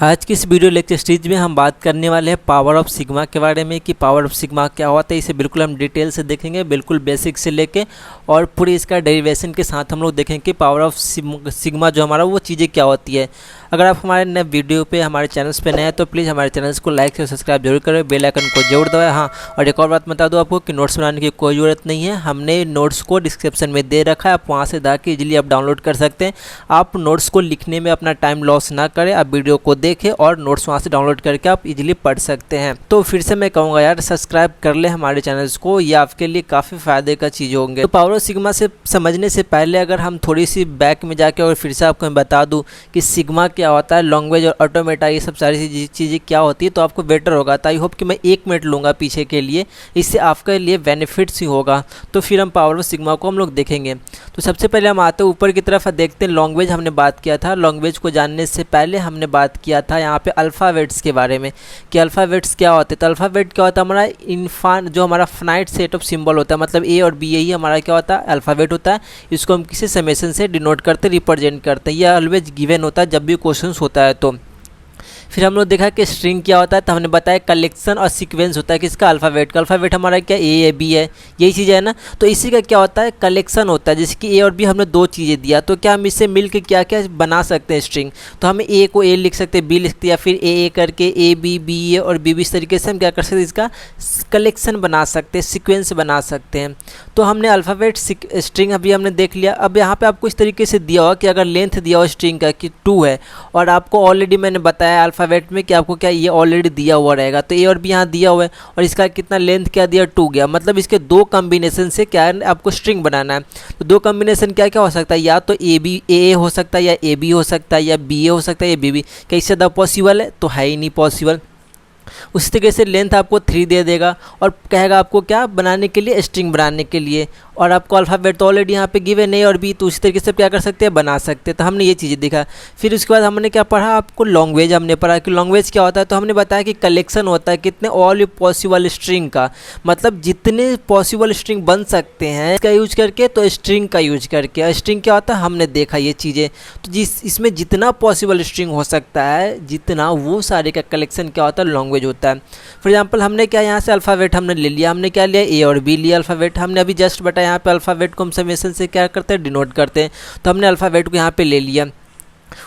आज की इस वीडियो लेक्चर सीरीज में हम बात करने वाले हैं पावर ऑफ सिग्मा के बारे में कि पावर ऑफ सिग्मा क्या होता है। इसे बिल्कुल हम डिटेल से देखेंगे, बिल्कुल बेसिक से लेके और पूरी इसका डेरिवेशन के साथ हम लोग देखेंगे कि पावर ऑफ सिग्मा जो हमारा वो चीज़ें क्या होती है। अगर आप हमारे नए वीडियो पे हमारे चैनल्स पे नए हैं तो प्लीज़ हमारे चैनल्स को लाइक और सब्सक्राइब जरूर करें, बेल आइकन को जरूर दबाएं। हाँ, और एक और बात बता दूं आपको कि नोट्स बनाने की कोई ज़रूरत नहीं है, हमने नोट्स को डिस्क्रिप्शन में दे रखा है, आप वहाँ से जाके इजीली आप डाउनलोड कर सकते हैं। आप नोट्स को लिखने में अपना टाइम लॉस ना करें, आप वीडियो को देखें और नोट्स वहाँ से डाउनलोड करके आप इजीली पढ़ सकते हैं। तो फिर से मैं कहूँगा यार सब्सक्राइब कर ले हमारे चैनल्स को, ये आपके लिए काफ़ी फ़ायदे का चीज़ होंगे। तो पावर ऑफ सिग्मा से समझने से पहले अगर हम थोड़ी सी बैक में जाके और फिर से आपको मैं बता दूँ कि सिग्मा क्या होता है, लॉन्ग्वेज और ऑटोमेटा, ये सब सारी चीज़ें क्या होती है, तो आपको बेटर होगा। तो आई होप कि मैं 1 मिनट लूँगा पीछे के लिए, इससे आपके लिए बेनिफिट्स ही होगा। तो फिर हम पावर ऑफ सिग्मा को हम लोग देखेंगे। तो सबसे पहले हम आते हैं ऊपर की तरफ, देखते हैं लॉन्ग्वेज हमने बात किया था। लॉन्ग्वेज को जानने से पहले हमने बात किया था यहाँ पे अल्फ़ाबेट्स के बारे में कि अल्फ़ाबेट्स क्या होते हैं। तो अल्फ़ाबेट क्या होता है, हमारा जो हमारा फाइनाइट सेट ऑफ सिंबल होता है, मतलब ए और बी, यही हमारा क्या होता है, अल्फ़ाबेट होता है। इसको हम किसी समेशन से डिनोट करते, रिप्रेजेंट करते हैं। यह ऑलवेज गिवन होता है जब भी क्वेश्चन होता है। तो फिर हम लोग देखा कि स्ट्रिंग क्या होता है, तो हमने बताया कलेक्शन और सीक्वेंस होता है किसका, अल्फ़ाबेट का। अल्फ़ाबेट हमारा क्या ए है, बी है, यही चीज़ है ना। तो इसी का क्या होता है, कलेक्शन होता है। जैसे कि ए और बी हमने 2 चीज़ें दिया, तो क्या हम इससे मिल के क्या क्या बना सकते हैं स्ट्रिंग। तो हम ए को ए लिख सकते हैं, बी लिख सकते हैं, या फिर ए करके ए बी ए और बी इस तरीके से हम क्या कर सकते हैं, इसका कलेक्शन बना सकते हैं, सीक्वेंस बना सकते हैं। तो हमने अल्फ़ाबेट स्ट्रिंग अभी हमने देख लिया। अब यहाँ पे आपको इस तरीके से दिया हुआ कि अगर लेंथ दिया हुआ स्ट्रिंग का कि 2 है, और आपको ऑलरेडी मैंने बताया अल्फ़ाबेट में कि आपको क्या ये ऑलरेडी दिया हुआ रहेगा। तो ए और बी यहाँ दिया हुआ है और इसका कितना लेंथ क्या दिया, 2 गया। मतलब इसके 2 कॉम्बिनेशन से क्या है, आपको स्ट्रिंग बनाना है। तो 2 कॉम्बिनेशन क्या क्या हो सकता है, या तो ए हो सकता है, या ए बी हो सकता है, या बी ए हो सकता है, या बी बी। क्या इससे ज़्यादा पॉसिबल है, तो है ही नहीं पॉसिबल। उसी तरीके से लेंथ आपको 3 दे देगा और कहेगा आपको क्या बनाने के लिए, स्ट्रिंग बनाने के लिए। और आपको अल्फ़ाबेट तो ऑलरेडी यहाँ पे गिवन है और बी, तो उसी तरीके से क्या कर सकते हैं, बना सकते हैं। तो हमने ये चीज़ें देखा। फिर उसके बाद हमने क्या पढ़ा, आपको लैंग्वेज हमने पढ़ा कि लैंग्वेज क्या होता है। तो हमने बताया कि कलेक्शन होता है कितने ऑल पॉसिबल स्ट्रिंग का, मतलब जितने पॉसिबल स्ट्रिंग बन सकते हैं इसका यूज करके, तो स्ट्रिंग का यूज करके। स्ट्रिंग क्या होता है, हमने देखा ये चीज़ें। तो इसमें जितना पॉसिबल स्ट्रिंग हो सकता है, जितना, वो सारे का कलेक्शन क्या होता है, लैंग्वेज होता है। फॉर एग्जाम्पल हमने क्या यहाँ से अल्फ़ाबेट हमने ले लिया, हमने क्या लिया, ए और बी लिया अल्फ़ाबेट। हमने अभी जस्ट बताया यहाँ पे अल्फ़ाबेट को हम समेशन से क्या करते हैं, डिनोट करते हैं। तो हमने अल्फ़ाबेट को यहाँ पे ले लिया।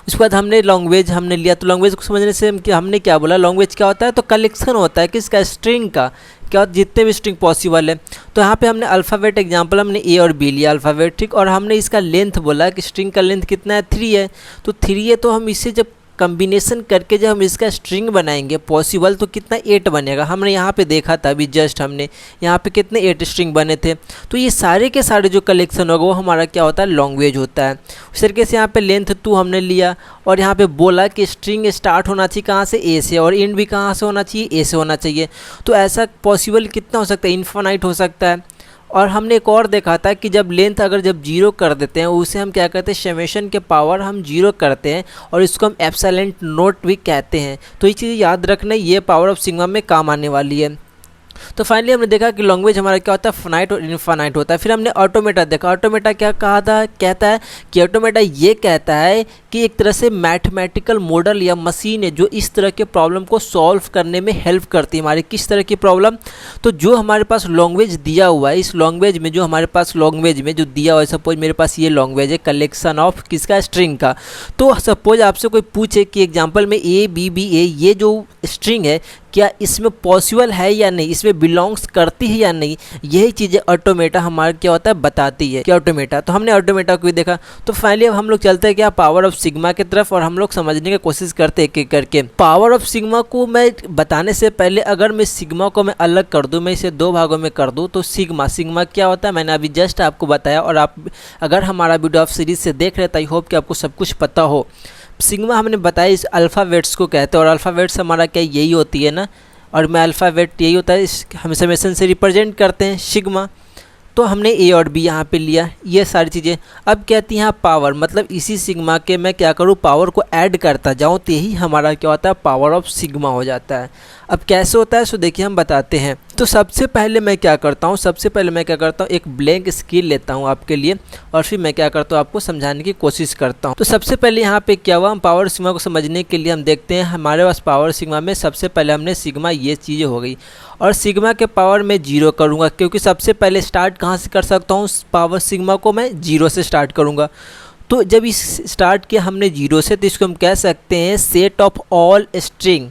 उसके बाद हमने लैंग्वेज हमने लिया। तो लैंग्वेज को समझने से हमने क्या बोला, लैंग्वेज क्या होता है, तो कलेक्शन होता है किसका, स्ट्रिंग का, क्या जितने भी स्ट्रिंग पॉसिबल है। तो यहाँ पे हमने अल्फ़ाबेट एग्जांपल हमने ए और बी लिया अल्फ़ाबेट, ठीक। और हमने इसका लेंथ बोला कि स्ट्रिंग का लेंथ कितना है, 3 है। तो 3 है, तो हम इससे जब कम्बिनेशन करके जब हम इसका स्ट्रिंग बनाएंगे पॉसिबल, तो कितना 8 बनेगा। हमने यहाँ पे देखा था अभी जस्ट, हमने यहाँ पे कितने 8 स्ट्रिंग बने थे। तो ये सारे के सारे जो कलेक्शन होगा वो हमारा क्या होता है, लैंग्वेज होता है। उस तरीके से यहाँ पे लेंथ 2 हमने लिया और यहाँ पे बोला कि स्ट्रिंग स्टार्ट होना चाहिए कहाँ से, ए से, और एंड भी कहाँ से होना चाहिए, ए से होना चाहिए। तो ऐसा पॉसिबल कितना हो सकता है, इन्फिनाइट हो सकता है। और हमने एक और देखा था कि जब लेंथ अगर जब 0 कर देते हैं, उसे हम क्या कहते हैं, समेशन के पावर हम 0 करते हैं और इसको हम एप्सिलॉन नोट भी कहते हैं। तो ये चीज़ याद रखना, ये पावर ऑफ सिग्मा में काम आने वाली है। तो फाइनली हमने देखा कि लैंग्वेज हमारा क्या होता है, फाइनाइट और इनफाइनाइट होता है। फिर हमने ऑटोमेटा देखा। ऑटोमेटा क्या कहा था, कहता है कि ऑटोमेटा ये कहता है कि एक तरह से मैथमेटिकल मॉडल या मशीन है जो इस तरह के प्रॉब्लम को सॉल्व करने में हेल्प करती है। हमारी किस तरह की प्रॉब्लम, तो जो हमारे पास लैंग्वेज दिया हुआ है, इस लैंग्वेज में जो हमारे पास लैंग्वेज में जो दिया हुआ है, सपोज मेरे पास ये लैंग्वेज है, कलेक्शन ऑफ किसका, स्ट्रिंग का। तो सपोज आपसे कोई पूछे कि एग्जाम्पल में ए बी बी ए, ये जो स्ट्रिंग है क्या इसमें पॉसिबल है या नहीं, इसमें बिलोंग्स करती है या नहीं, यही चीज़ें ऑटोमेटा हमारा क्या होता है, बताती है कि ऑटोमेटा। तो हमने ऑटोमेटा को भी देखा। तो फाइनली अब हम लोग चलते हैं क्या, पावर ऑफ सिग्मा की तरफ, और हम लोग समझने की कोशिश करते हैं एक करके। पावर ऑफ सिग्मा को मैं बताने से पहले अगर मैं सिग्मा को मैं अलग कर दूँ, मैं इसे 2 भागों में कर दूँ, तो सिग्मा क्या होता है मैंने अभी जस्ट आपको बताया। और आप अगर हमारा वीडियो आप सीरीज से देख रहे हैं तो आई होप कि आपको सब कुछ पता हो। सिग्मा हमने बताया इस अल्फ़ाबेट्स को कहते हैं, और अल्फ़ाबेट्स हमारा क्या यही होती है ना, और मैं अल्फ़ाबेट यही होता है, इस हम समेशन से रिप्रेजेंट करते हैं सिग्मा। तो हमने ए और बी यहाँ पे लिया, ये सारी चीज़ें। अब कहती हैं यहाँ पावर, मतलब इसी सिग्मा के मैं क्या करूँ, पावर को ऐड करता जाऊँ, तो यही हमारा क्या होता है, पावर ऑफ सिग्मा हो जाता है। अब कैसे होता है, सो देखिए हम बताते हैं। तो सबसे पहले मैं क्या करता हूँ एक ब्लैंक स्केल लेता हूँ आपके लिए और फिर मैं क्या करता हूँ आपको समझाने की कोशिश करता हूँ। तो सबसे पहले यहाँ पे क्या हुआ, हम पावर सिग्मा को समझने के लिए हम देखते हैं हमारे पास पावर सिग्मा में सबसे पहले हमने सिग्मा ये चीज़ें हो गई और सिग्मा के पावर में 0 करूँगा, क्योंकि सबसे पहले स्टार्ट कहाँ से कर सकता हूँ, पावर सिग्मा को मैं 0 से स्टार्ट करूँगा। तो जब इस स्टार्ट किया हमने 0 से, तो इसको हम कह सकते हैं सेट ऑफ ऑल स्ट्रिंग,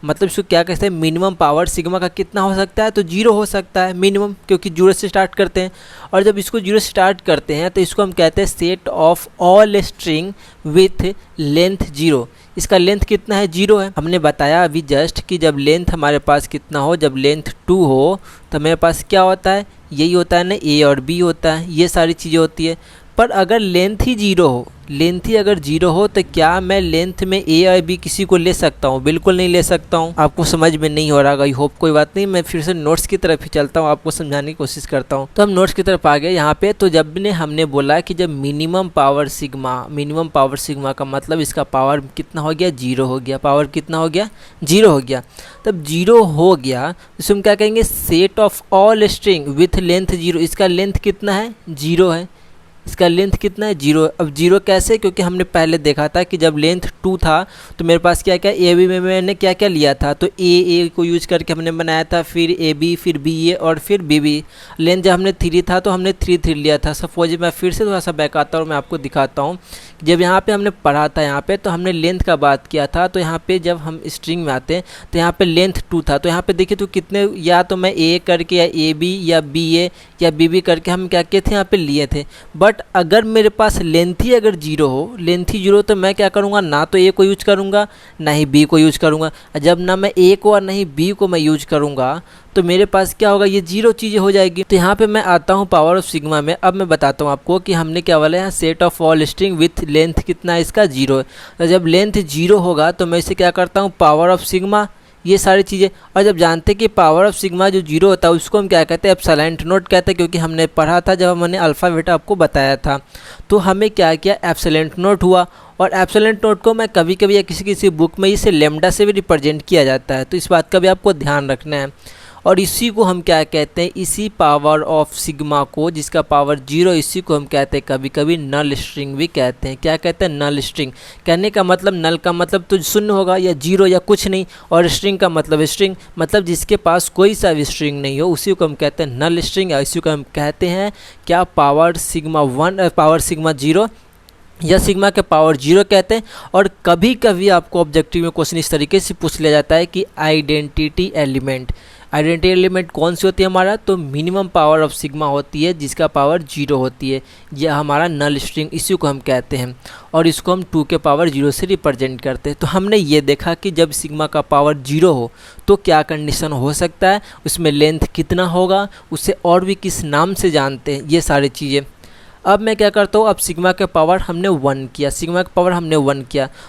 मतलब इसको क्या कहते हैं, मिनिमम पावर सिग्मा का कितना हो सकता है, तो 0 हो सकता है मिनिमम, क्योंकि 0 से स्टार्ट करते हैं। और जब इसको 0 से स्टार्ट करते हैं तो इसको हम कहते हैं set of all string with length 0। इसका लेंथ कितना है, 0 है। हमने बताया अभी जस्ट कि जब लेंथ हमारे पास कितना हो, जब लेंथ 2 हो तो मेरे पास क्या होता है, यही होता है ना, ए और बी होता है, ये सारी चीज़ें होती है। पर अगर लेंथ ही 0 हो, लेंथ ही अगर 0 हो तो क्या मैं लेंथ में ए और बी किसी को ले सकता हूँ, बिल्कुल नहीं ले सकता हूँ। आपको समझ में नहीं हो रहा, आई होप, कोई बात नहीं, मैं फिर से नोट्स की तरफ ही चलता हूँ, आपको समझाने की कोशिश करता हूँ। तो हम नोट्स की तरफ आ गए यहाँ पे। तो जब ने हमने बोला कि जब मिनिमम पावर सिग्मा का मतलब इसका पावर कितना हो गया, 0 हो गया, पावर कितना हो गया, 0 हो गया। तब 0 हो गया तो हम क्या कहेंगे, set of all string with length 0। इसका लेंथ कितना है, 0 है। इसका लेंथ कितना है, 0। अब 0 कैसे, क्योंकि हमने पहले देखा था कि जब लेंथ 2 था तो मेरे पास क्या क्या ए बी में मैंने क्या क्या लिया था, तो ए को यूज करके हमने बनाया था, फिर ए बी, फिर बी ए और फिर बी बी। लेंथ जब हमने 3 था तो हमने 3 लिया था। सपोज मैं फिर से थोड़ा सा बैक आता हूँ और मैं आपको दिखाता हूँ। जब यहाँ पे हमने पढ़ा था, यहाँ पे तो हमने लेंथ का बात किया था, तो यहाँ पे जब हम स्ट्रिंग में आते हैं तो यहाँ पे लेंथ 2 था, तो यहाँ पे देखिए तो कितने, या तो मैं ए करके या ए बी या बी ए या बी बी करके हम क्या किए थे, यहाँ पे लिए थे। बट अगर मेरे पास लेंथ ही अगर 0 हो, लेंथ ही 0, तो मैं क्या करूँगा, ना तो ए को यूज करूँगा ना ही बी को यूज करूँगा। जब ना मैं ए को और ना ही बी को मैं यूज करूँगा तो मेरे पास क्या होगा, ये 0 चीज़ें हो जाएगी। तो यहाँ पे मैं आता हूँ पावर ऑफ सिग्मा में। अब मैं बताता हूँ आपको कि हमने क्या वाला है, set of all string with length कितना है, इसका 0 है। तो जब लेंथ 0 होगा तो मैं इसे क्या करता हूँ, पावर ऑफ सिग्मा, ये सारी चीज़ें। और जब जानते हैं कि पावर ऑफ सिग्मा जो 0 होता है उसको हम क्या कहते हैं, एप्सिलॉन नॉट कहते हैं, क्योंकि हमने पढ़ा था जब हमने अल्फ़ा बीटा आपको बताया था। तो हमें क्या किया, एप्सिलॉन नॉट हुआ। और एप्सिलॉन नॉट को मैं कभी कभी या किसी किसी बुक में इसे लेमडा से भी रिप्रेजेंट किया जाता है, तो इस बात का भी आपको ध्यान रखना है। और इसी को हम क्या कहते हैं, इसी पावर ऑफ सिग्मा को जिसका पावर 0, इसी को हम कहते हैं कभी कभी नल स्ट्रिंग भी कहते हैं। क्या कहते हैं, नल स्ट्रिंग। कहने का मतलब, नल का मतलब तो शून्य होगा या 0 या कुछ नहीं, और स्ट्रिंग का मतलब स्ट्रिंग, मतलब जिसके पास कोई सा भी स्ट्रिंग नहीं हो, उसी को हम कहते हैं नल स्ट्रिंग। या इसी को हम कहते हैं क्या, पावर सिग्मा 1, पावर सिग्मा 0 या सिग्मा के पावर 0 कहते हैं। और कभी कभी आपको ऑब्जेक्टिव में क्वेश्चन इस तरीके से पूछ लिया जाता है कि आइडेंटिटी एलिमेंट कौन सी होती है हमारा, तो मिनिमम पावर ऑफ सिग्मा होती है जिसका पावर 0 होती है, यह हमारा नल स्ट्रिंग, इसी को हम कहते हैं। और इसको हम 2 के पावर 0 से रिप्रेजेंट करते हैं। तो हमने ये देखा कि जब सिग्मा का पावर 0 हो तो क्या कंडीशन हो सकता है, उसमें लेंथ कितना होगा, उसे और भी किस नाम से जानते हैं, ये सारी चीज़ें। अब मैं क्या करता हूँ, अब सिग्मा का पावर हमने 1 किया,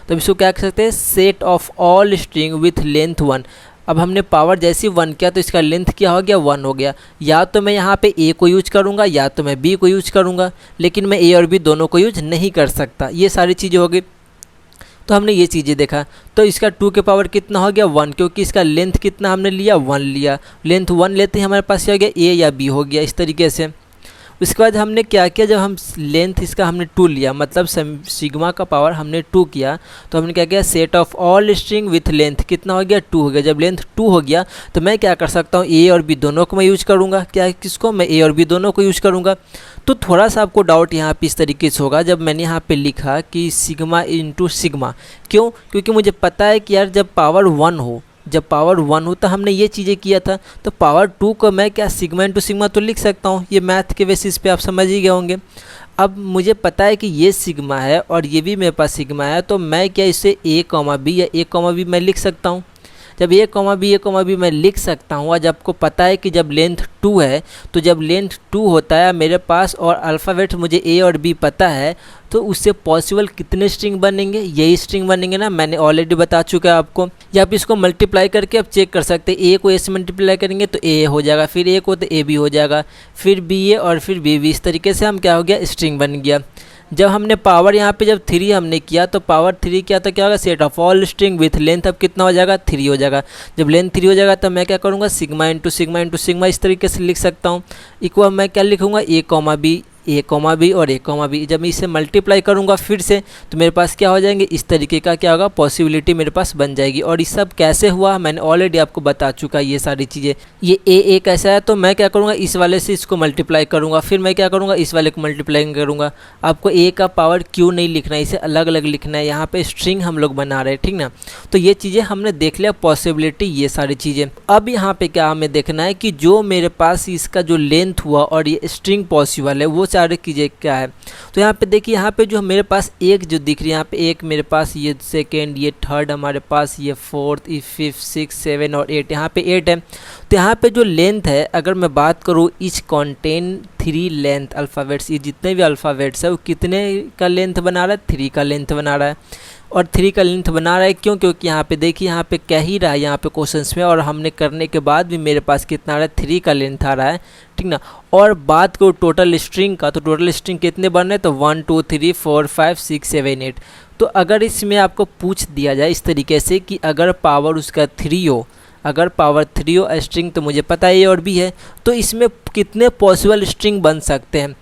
तो इसको क्या कह सकते हैं, set of all string with length 1। अब हमने पावर जैसे ही 1 किया तो इसका लेंथ क्या हो गया, 1 हो गया। या तो मैं यहाँ पे ए को यूज करूँगा या तो मैं बी को यूज करूँगा, लेकिन मैं ए और बी दोनों को यूज नहीं कर सकता। ये सारी चीज़ें हो गई। तो हमने ये चीज़ें देखा। तो इसका 2 के पावर कितना हो गया, 1, क्योंकि इसका लेंथ कितना हमने लिया, 1 लिया। लेंथ 1 लेते ही हमारे पास क्या हो गया, ए या बी हो गया, इस तरीके से। उसके बाद हमने क्या किया, जब हम लेंथ इसका हमने 2 लिया, मतलब सिग्मा का पावर हमने 2 किया, तो हमने क्या किया, set of all string with length कितना हो गया, 2 हो गया। जब लेंथ 2 हो गया तो मैं क्या कर सकता हूँ, ए और बी दोनों को मैं यूज करूँगा। क्या, किसको, मैं ए और बी दोनों को यूज करूँगा। तो थोड़ा सा आपको डाउट यहाँ पे इस तरीके से होगा, जब मैंने यहाँ पे लिखा कि सिग्मा इंटू सिग्मा, क्यों, क्योंकि मुझे पता है कि यार जब पावर 1 हो तो हमने ये चीज़ें किया था, तो पावर 2 को मैं क्या, सिग्मा इंटू सिग्मा तो लिख सकता हूँ। ये मैथ के बेसिस पे आप समझ ही गए होंगे। अब मुझे पता है कि ये सिग्मा है और ये भी मेरे पास सिग्मा है, तो मैं क्या इसे ए कॉमा बी या ए कॉमा बी मैं लिख सकता हूँ। जब ए कॉमा बी मैं लिख सकता हूँ, और आपको पता है कि जब लेंथ 2 है, तो जब लेंथ 2 होता है मेरे पास और अल्फ़ाबेट मुझे ए और बी पता है, तो उससे पॉसिबल कितने स्ट्रिंग बनेंगे, यही स्ट्रिंग बनेंगे ना, मैंने ऑलरेडी बता चुका है आपको। या आप इसको मल्टीप्लाई करके आप चेक कर सकते हैं, ए को ए से मल्टीप्लाई करेंगे तो ए हो जाएगा, फिर ए को तो ए बी हो जाएगा, फिर बी ए और फिर बी बी, इस तरीके से हम क्या हो गया, स्ट्रिंग बन गया। जब हमने पावर यहाँ पे जब 3 हमने किया तो पावर 3 किया तो क्या होगा, set of all string with length अब कितना हो जाएगा, 3 हो जाएगा। जब लेंथ 3 हो जाएगा तब मैं क्या करूँगा, सिग्मा इंटू सिग्मा इस तरीके से लिख सकता हूँ। इक्वल मैं क्या लिखूँगा, ए कॉमा बी और ए कॉमा बी। जब मैं इसे मल्टीप्लाई करूँगा फिर से तो मेरे पास क्या हो जाएंगे, इस तरीके का क्या होगा, पॉसिबिलिटी मेरे पास बन जाएगी। और ये सब कैसे हुआ मैंने ऑलरेडी आपको बता चुका ये सारी चीज़ें। ये ए कैसा है तो मैं क्या करूँगा, इस वाले से इसको मल्टीप्लाई करूँगा, फिर मैं क्या करूँगा, इस वाले को मल्टीप्लाई करूँगा। आपको ए का पावर क्यों नहीं लिखना है, इसे अलग अलग लिखना है। यहाँ पे स्ट्रिंग हम लोग बना रहे हैं, ठीक ना। तो ये चीज़ें हमने देख लिया, पॉसिबिलिटी ये सारी चीज़ें। अब यहाँ पे क्या हमें देखना है कि जो मेरे पास इसका जो लेंथ हुआ और ये स्ट्रिंग पॉसिबल है वो सारी चीज़ें क्या है। तो यहाँ पे देखिए, यहाँ पे जो मेरे पास एक जो दिख रही है, यहाँ पे एक मेरे पास, ये सेकेंड, ये थर्ड हमारे पास, ये फोर्थ, ये फिफ्थ, 6, 7 और 8, यहाँ पे 8 है। तो यहाँ पे जो लेंथ है अगर मैं बात करूँ, इच कॉन्टेन 3 लेंथ अल्फ़ाबेट्स, ये जितने भी अल्फ़ाबेट्स है वो कितने का लेंथ बना रहा है, 3 का लेंथ बना रहा है। और 3 का लेंथ बना रहा है क्यों, क्योंकि यहाँ पे देखिए, यहाँ पे कह ही रहा है यहाँ पे क्वेश्चंस में, और हमने करने के बाद भी मेरे पास कितना आ रहा है, 3 का लेंथ आ रहा है, ठीक ना। और बात करो टोटल स्ट्रिंग का, तो टोटल स्ट्रिंग कितने बन रहे हैं, तो 1 2 3 4 5 6 7 8। तो अगर इसमें आपको पूछ दिया जाए इस तरीके से कि अगर पावर उसका 3 हो, अगर पावर 3 हो स्ट्रिंग, तो मुझे पता है ए और बी है, तो इसमें कितने पॉसिबल स्ट्रिंग बन सकते हैं,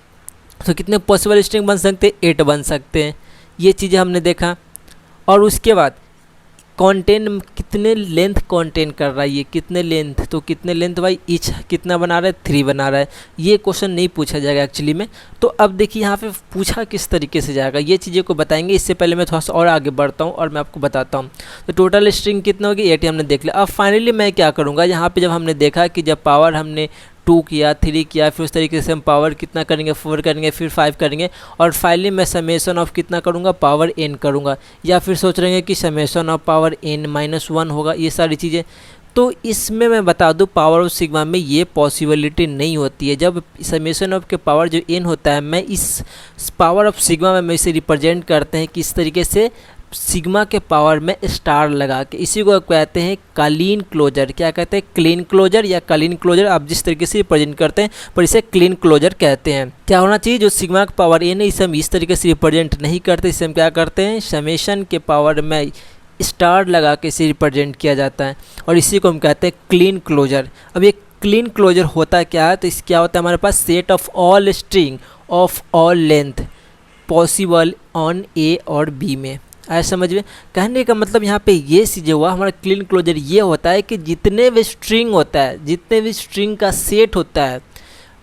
तो कितने पॉसिबल स्ट्रिंग बन सकते हैं, 8 बन सकते हैं। ये चीज़ें हमने देखा। और उसके बाद कंटेन कितने लेंथ कंटेन कर रहा है, ये कितने लेंथ, तो कितने लेंथ भाई, ईच कितना बना रहा है, 3 बना रहा है। ये क्वेश्चन नहीं पूछा जाएगा एक्चुअली में। तो अब देखिए यहाँ पे पूछा किस तरीके से जाएगा, ये चीज़ें को बताएंगे। इससे पहले मैं थोड़ा सा और आगे बढ़ता हूँ और मैं आपको बताता हूँ। तो टोटल स्ट्रिंग कितना होगी, 8 हमने देख लिया। अब फाइनली मैं क्या करूँगा, यहाँ पर जब हमने देखा कि जब पावर हमने 2 किया, 3 किया, फिर उस तरीके से हम पावर कितना करेंगे, 4 करेंगे, फिर 5 करेंगे, और फाइनली मैं समेशन ऑफ कितना करूँगा, पावर n करूँगा। या फिर सोच रहे हैं कि समेशन ऑफ पावर n-1 होगा, ये सारी चीज़ें। तो इसमें मैं बता दूं, पावर ऑफ सिग्मा में ये पॉसिबिलिटी नहीं होती है। जब समेशन ऑफ के पावर जो n होता है, मैं इस पावर ऑफ सिग्मा में इसे रिप्रेजेंट करते हैं कि इस तरीके से सिग्मा के पावर में स्टार लगा के, इसी को कहते हैं क्लीन क्लोजर। क्या कहते हैं, क्लीन क्लोजर या क्लीन क्लोजर, आप जिस तरीके से रिप्रेजेंट करते हैं, पर इसे क्लीन क्लोजर कहते हैं। क्या होना चाहिए, जो सिग्मा का पावर एन है इसे हम इस तरीके से रिप्रेजेंट नहीं करते, इसे हम क्या करते हैं, समेशन के पावर में स्टार लगा के इसे रिप्रेजेंट किया जाता है, और इसी को हम कहते हैं क्लीन क्लोजर। अब ये क्लीन क्लोजर होता क्या है, तो इस क्या होता है, हमारे पास set of all string of all length possible on A और बी में। ऐसा समझ में, कहने का मतलब यहाँ पे ये चीज़ हुआ, हमारा क्लीन क्लोजर ये होता है कि जितने भी स्ट्रिंग होता है, जितने भी स्ट्रिंग का सेट होता है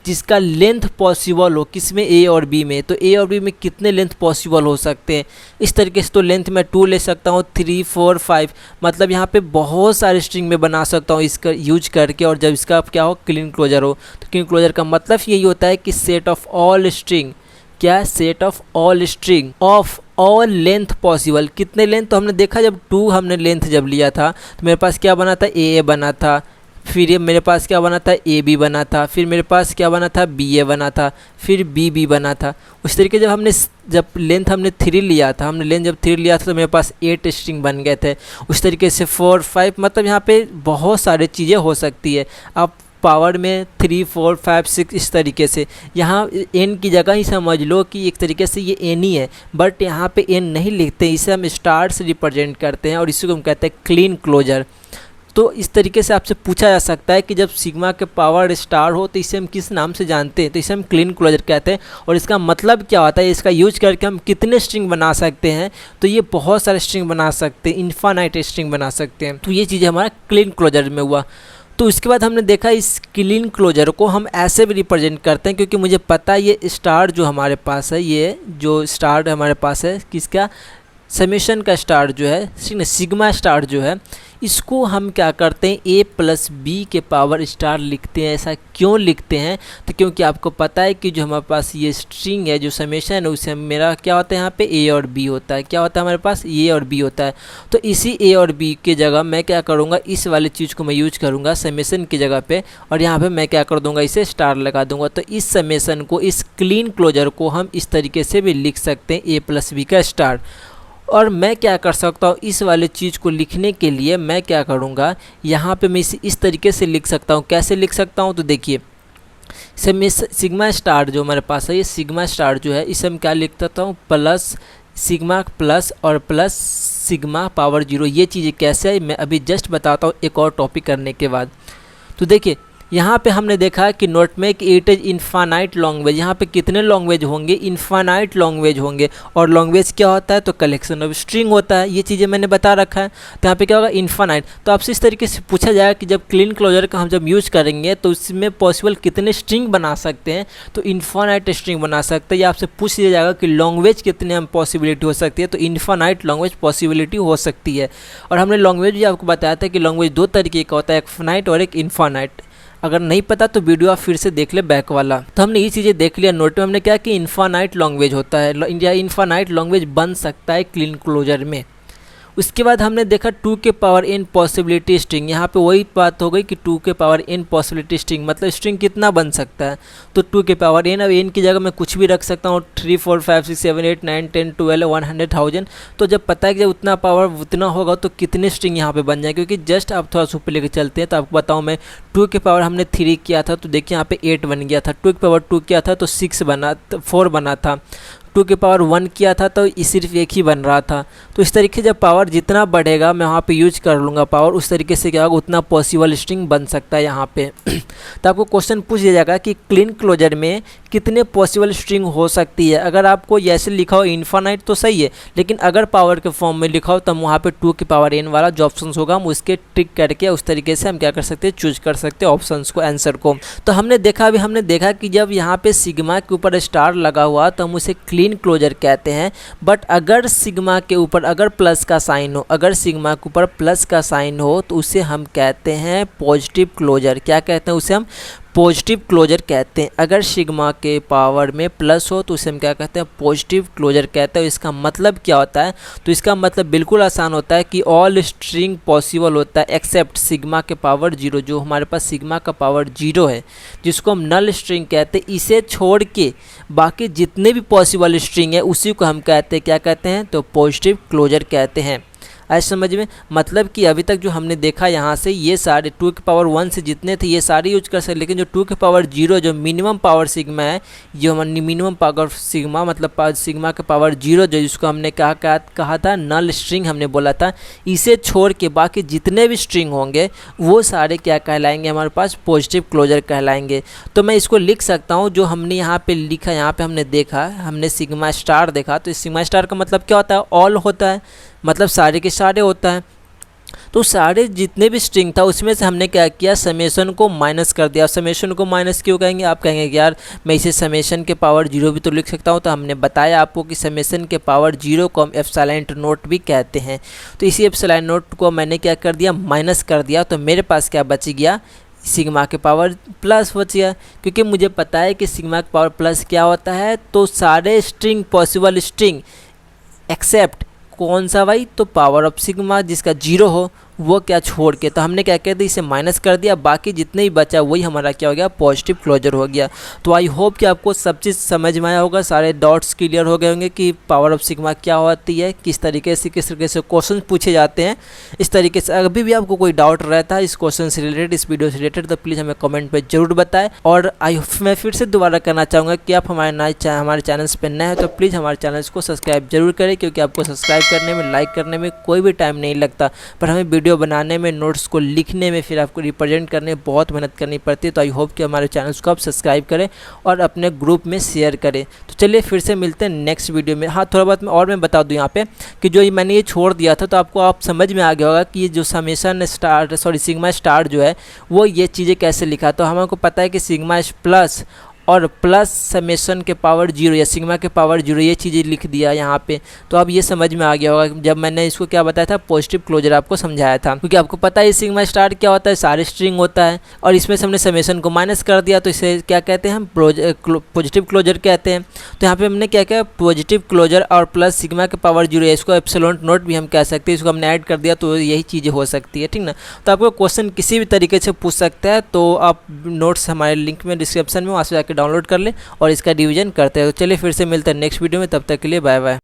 जिसका लेंथ पॉसिबल हो, किसमें, ए और बी में, तो ए और बी में कितने लेंथ पॉसिबल हो सकते हैं इस तरीके से। तो लेंथ मैं 2 ले सकता हूँ, 3 4 5, मतलब यहाँ पे बहुत सारे स्ट्रिंग में बना सकता हूँ इसका यूज करके। और जब इसका क्या हो, क्लीन क्लोजर हो, तो क्लीन क्लोजर का मतलब यही होता है कि सेट ऑफ ऑल स्ट्रिंग, क्या, set of all string of all length possible. कितने लेंथ, तो हमने देखा जब 2 हमने लेंथ जब लिया था तो मेरे पास क्या बना था, ए बना था, फिर ये मेरे पास क्या बना था, ए बी बना था, फिर मेरे पास क्या बना था, बी ए बना था, फिर बी बी बना था। उस तरीके जब लेंथ हमने 3 लिया था, हमने लेंथ जब 3 लिया था तो मेरे पास 8 स्ट्रिंग बन गए थे। उस तरीके से 4 5, मतलब यहाँ पे बहुत सारी चीज़ें हो सकती है। आप पावर में 3 4 5 6 इस तरीके से, यहाँ n की जगह ही समझ लो कि एक तरीके से ये n ही है, बट यहाँ पे n नहीं लिखते, इसे हम स्टार से रिप्रेजेंट करते हैं, और इसी को हम कहते हैं क्लीन क्लोजर। तो इस तरीके से आपसे पूछा जा सकता है कि जब सिग्मा के पावर स्टार हो तो इसे हम किस नाम से जानते हैं, तो इसे हम क्लीन क्लोजर कहते हैं। और इसका मतलब क्या होता है, इसका यूज करके हम कितने स्ट्रिंग बना सकते हैं, तो ये बहुत सारे स्ट्रिंग बना सकते हैं, इन्फानाइट स्ट्रिंग बना सकते हैं। तो ये चीज़ें हमारा क्लीन क्लोजर में हुआ। तो इसके बाद हमने देखा इस क्लीन क्लोजर को हम ऐसे भी रिप्रेजेंट करते हैं, क्योंकि मुझे पता है ये स्टार जो हमारे पास है, ये जो स्टार हमारे पास है किसका, समेशन का स्टार जो है, सिग्मा स्टार जो है, इसको हम क्या करते हैं, a प्लस बी के पावर स्टार लिखते हैं। ऐसा क्यों लिखते हैं, तो क्योंकि आपको पता है कि जो हमारे पास ये स्ट्रिंग है, जो समेशन है, उसे मेरा क्या होता है, यहाँ पे a और b होता है। क्या होता है हमारे पास, a और b होता है। तो इसी a और b के जगह मैं क्या करूँगा, इस वाली चीज़ को मैं यूज करूँगा समेशन की जगह पे, और यहाँ पे मैं क्या कर दूँगा, इसे स्टार लगा दूँगा। तो इस समेशन को, इस क्लीन क्लोजर को हम इस तरीके से भी लिख सकते हैं, a प्लस बी का स्टार। और मैं क्या कर सकता हूँ, इस वाले चीज़ को लिखने के लिए मैं क्या करूँगा, यहाँ पे मैं इस तरीके से लिख सकता हूँ। कैसे लिख सकता हूँ, तो देखिए सिग्मा स्टार जो हमारे पास है, ये सिग्मा स्टार जो है इसे हम क्या लिख सकता हूँ, प्लस सिग्मा प्लस और प्लस सिग्मा पावर 0। ये चीज़ें कैसे है मैं अभी जस्ट बताता हूँ एक और टॉपिक करने के बाद। तो देखिए यहाँ पे हमने देखा कि नोट में कि इट इज़ इन्फानाइट लॉन्ग्वेज। यहाँ पे कितने लॉन्ग्वेज होंगे, इन्फानाइट लॉन्ग्वेज होंगे। और लॉन्ग्वेज क्या होता है, तो कलेक्शन ऑफ स्ट्रिंग होता है। ये चीज़ें मैंने बता रखा है। तो यहाँ पे क्या होगा, इन्फानाइट। तो आपसे इस तरीके से पूछा जाएगा कि जब क्लीन क्लोजर का हम जब यूज़ करेंगे तो इसमें पॉसिबल कितने स्ट्रिंग बना सकते हैं, तो इन्फानाइट स्ट्रिंग बना सकते हैं। या आपसे पूछ लिया जाएगा कि लॉन्ग्वेज कितने हम पॉसिबिलिटी हो सकती है, तो इन्फानाइट लॉन्ग्वेज पॉसिबिलिटी हो सकती है। और हमने लॉन्ग्वेज भी आपको बताया था कि लॉन्ग्वेज दो तरीके का होता है, एक फाइनाइट और एक इन्फानाइट। अगर नहीं पता तो वीडियो आप फिर से देख ले बैक वाला। तो हमने ये चीज़ें देख लिया। नोट में हमने क्या कि इन्फानाइट लॉन्ग्वेज होता है या इन्फानाइट लॉन्ग्वेज बन सकता है क्लीन क्लोजर में। उसके बाद हमने देखा 2 के पावर n पॉसिबिलिटी स्ट्रिंग। यहाँ पे वही बात हो गई कि 2 के पावर n पॉसिबिलिटी स्ट्रिंग मतलब स्ट्रिंग कितना बन सकता है, तो 2 के पावर n। अब n की जगह मैं कुछ भी रख सकता हूँ, 3 4 5 6 7 8 9 10 12 100,000। तो जब पता है कि जब उतना पावर उतना होगा तो कितने स्ट्रिंग यहाँ पे बन जाए। क्योंकि जस्ट आप थोड़ा सा ऊपर लेके चलते हैं तो आपको बताऊँ मैं, 2 के पावर हमने 3 किया था तो देखिए यहाँ पे 8 बन गया था। 2 के पावर 2 किया था तो 4 बना था। 2 के पावर 1 किया था तो सिर्फ एक ही बन रहा था। तो इस तरीके से जब पावर जितना बढ़ेगा मैं वहाँ पे यूज कर लूँगा पावर, उस तरीके से क्या होगा, उतना पॉसिबल स्ट्रिंग बन सकता है यहाँ पे। तो आपको क्वेश्चन पूछ दिया जाएगा कि क्लीन क्लोजर में कितने पॉसिबल स्ट्रिंग हो सकती है। अगर आपको ऐसे लिखा हो इन्फानाइट तो सही है, लेकिन अगर पावर के फॉर्म में लिखा हो तब वहाँ पे 2 के पावर n वाला जो ऑप्शन होगा हम उसके टिक करके उस तरीके से हम क्या कर सकते हैं, चूज कर सकते हैं ऑप्शंस को, आंसर को। तो हमने देखा कि जब यहाँ पे सिग्मा के ऊपर स्टार लगा हुआ तो हम उसे क्लीन क्लोजर कहते हैं। बट अगर सिग्मा के ऊपर अगर प्लस का साइन हो, अगर सिग्मा के ऊपर प्लस का साइन हो तो उसे हम कहते हैं पॉजिटिव क्लोजर। क्या कहते हैं उसे, हम पॉजिटिव क्लोजर कहते हैं। अगर सिग्मा के पावर में प्लस हो तो उसे हम क्या कहते हैं, पॉजिटिव क्लोजर कहते हैं। इसका मतलब क्या होता है, तो इसका मतलब बिल्कुल आसान होता है कि ऑल स्ट्रिंग पॉसिबल होता है एक्सेप्ट सिग्मा के पावर 0। जो हमारे पास सिग्मा का पावर 0 है जिसको हम नल स्ट्रिंग कहते हैं, इसे छोड़ के बाकी जितने भी पॉसिबल स्ट्रिंग है उसी को हम कहते हैं, क्या कहते हैं, तो पॉजिटिव क्लोजर कहते हैं। ऐसे समझ में, मतलब कि अभी तक जो हमने देखा यहाँ से ये सारे 2 के पावर 1 से जितने थे ये सारे यूज कर सकते, लेकिन जो 2 के पावर 0 जो मिनिमम पावर सिग्मा है, जो हमारे मिनिमम पावर सिग्मा मतलब सिग्मा के पावर 0 जो जिसको हमने कहा था नल स्ट्रिंग हमने बोला था, इसे छोड़ के बाकी जितने भी स्ट्रिंग होंगे वो सारे क्या कहलाएंगे, हमारे पास पॉजिटिव क्लोजर कहलाएंगे। तो मैं इसको लिख सकता हूँ जो हमने यहाँ पे लिखा, यहाँ पे हमने देखा, हमने सिग्मा स्टार देखा, तो सिग्मा स्टार का मतलब क्या होता है, ऑल होता है, मतलब सारे के सारे होता है। तो सारे जितने भी स्ट्रिंग था उसमें से हमने क्या किया, समेशन को माइनस कर दिया। समेशन को माइनस क्यों कहेंगे, आप कहेंगे कि यार मैं इसे समेशन के पावर 0 भी तो लिख सकता हूँ। तो हमने बताया आपको कि समेशन के पावर 0 को हम एप्सिलॉन नोट भी कहते हैं। तो इसी एप्सिलॉन नोट को मैंने क्या कर दिया, माइनस कर दिया। तो मेरे पास क्या बच गया, सिग्मा के पावर प्लस बच गया। क्योंकि मुझे पता है कि सिग्मा के पावर प्लस क्या होता है, तो सारे स्ट्रिंग पॉसिबल स्ट्रिंग एक्सेप्ट कौन सा भाई, तो पावर ऑफ सिग्मा जिसका 0 हो वो क्या छोड़ के। तो हमने क्या कहते इसे माइनस कर दिया, बाकी जितने ही बचा वही हमारा क्या हो गया, पॉजिटिव क्लोजर हो गया। तो आई होप कि आपको सब चीज़ समझ में आया होगा, सारे डॉट्स क्लियर हो गए होंगे कि पावर ऑफ सिग्मा क्या होती है, किस तरीके से क्वेश्चन पूछे जाते हैं। इस तरीके से अभी भी आपको कोई डाउट रहता है इस क्वेश्चन से रिलेटेड, इस वीडियो से रिलेटेड, तो प्लीज़ हमें कमेंट पर जरूर बताएं। और मैं फिर से दोबारा कहना चाहूँगा कि आप हमारे चैनल पर नए हैं तो प्लीज़ हमारे चैनल को सब्सक्राइब जरूर करें, क्योंकि आपको सब्सक्राइब करने में, लाइक करने में कोई भी टाइम नहीं लगता, पर हमें वीडियो बनाने में, नोट्स को लिखने में, फिर आपको रिप्रेजेंट करने में बहुत मेहनत करनी पड़ती है। तो आई होप कि हमारे चैनल को आप सब्सक्राइब करें और अपने ग्रुप में शेयर करें। तो चलिए फिर से मिलते हैं नेक्स्ट वीडियो में। हाँ, थोड़ा बहुत मैं बता दूं यहाँ पे कि जो मैंने ये छोड़ दिया था तो आपको आप समझ में आ गया होगा कि ये जो समेशन स्टार सिग्मा स्टार जो है वो ये चीज़ें कैसे लिखा। तो हमको पता है कि सिग्मा प्लस और प्लस समेशन के पावर 0 या सिग्मा के पावर 0 ये चीज़ें लिख दिया यहाँ पे। तो अब ये समझ में आ गया होगा जब मैंने इसको क्या बताया था, पॉजिटिव क्लोजर आपको समझाया था। क्योंकि आपको पता है सिग्मा स्टार क्या होता है, सारे स्ट्रिंग होता है, और इसमें से हमने समेशन को माइनस कर दिया तो इसे क्या कहते हैं, हम पॉजिटिव क्लोजर कहते हैं। तो यहाँ पे हमने क्या किया, पॉजिटिव क्लोजर और प्लस सिग्मा के पावर 0 है, इसको एप्सिलॉन नोट भी हम कह सकते हैं, इसको हमने ऐड कर दिया तो यही चीज़ें हो सकती है, ठीक ना। तो आपको क्वेश्चन किसी भी तरीके से पूछ सकता है, तो आप नोट्स हमारे लिंक में डिस्क्रिप्शन में वहाँ से जाकर डाउनलोड कर लें और इसका रिवीजन करते हैं। तो चलिए फिर से मिलते हैं नेक्स्ट वीडियो में, तब तक के लिए बाय बाय।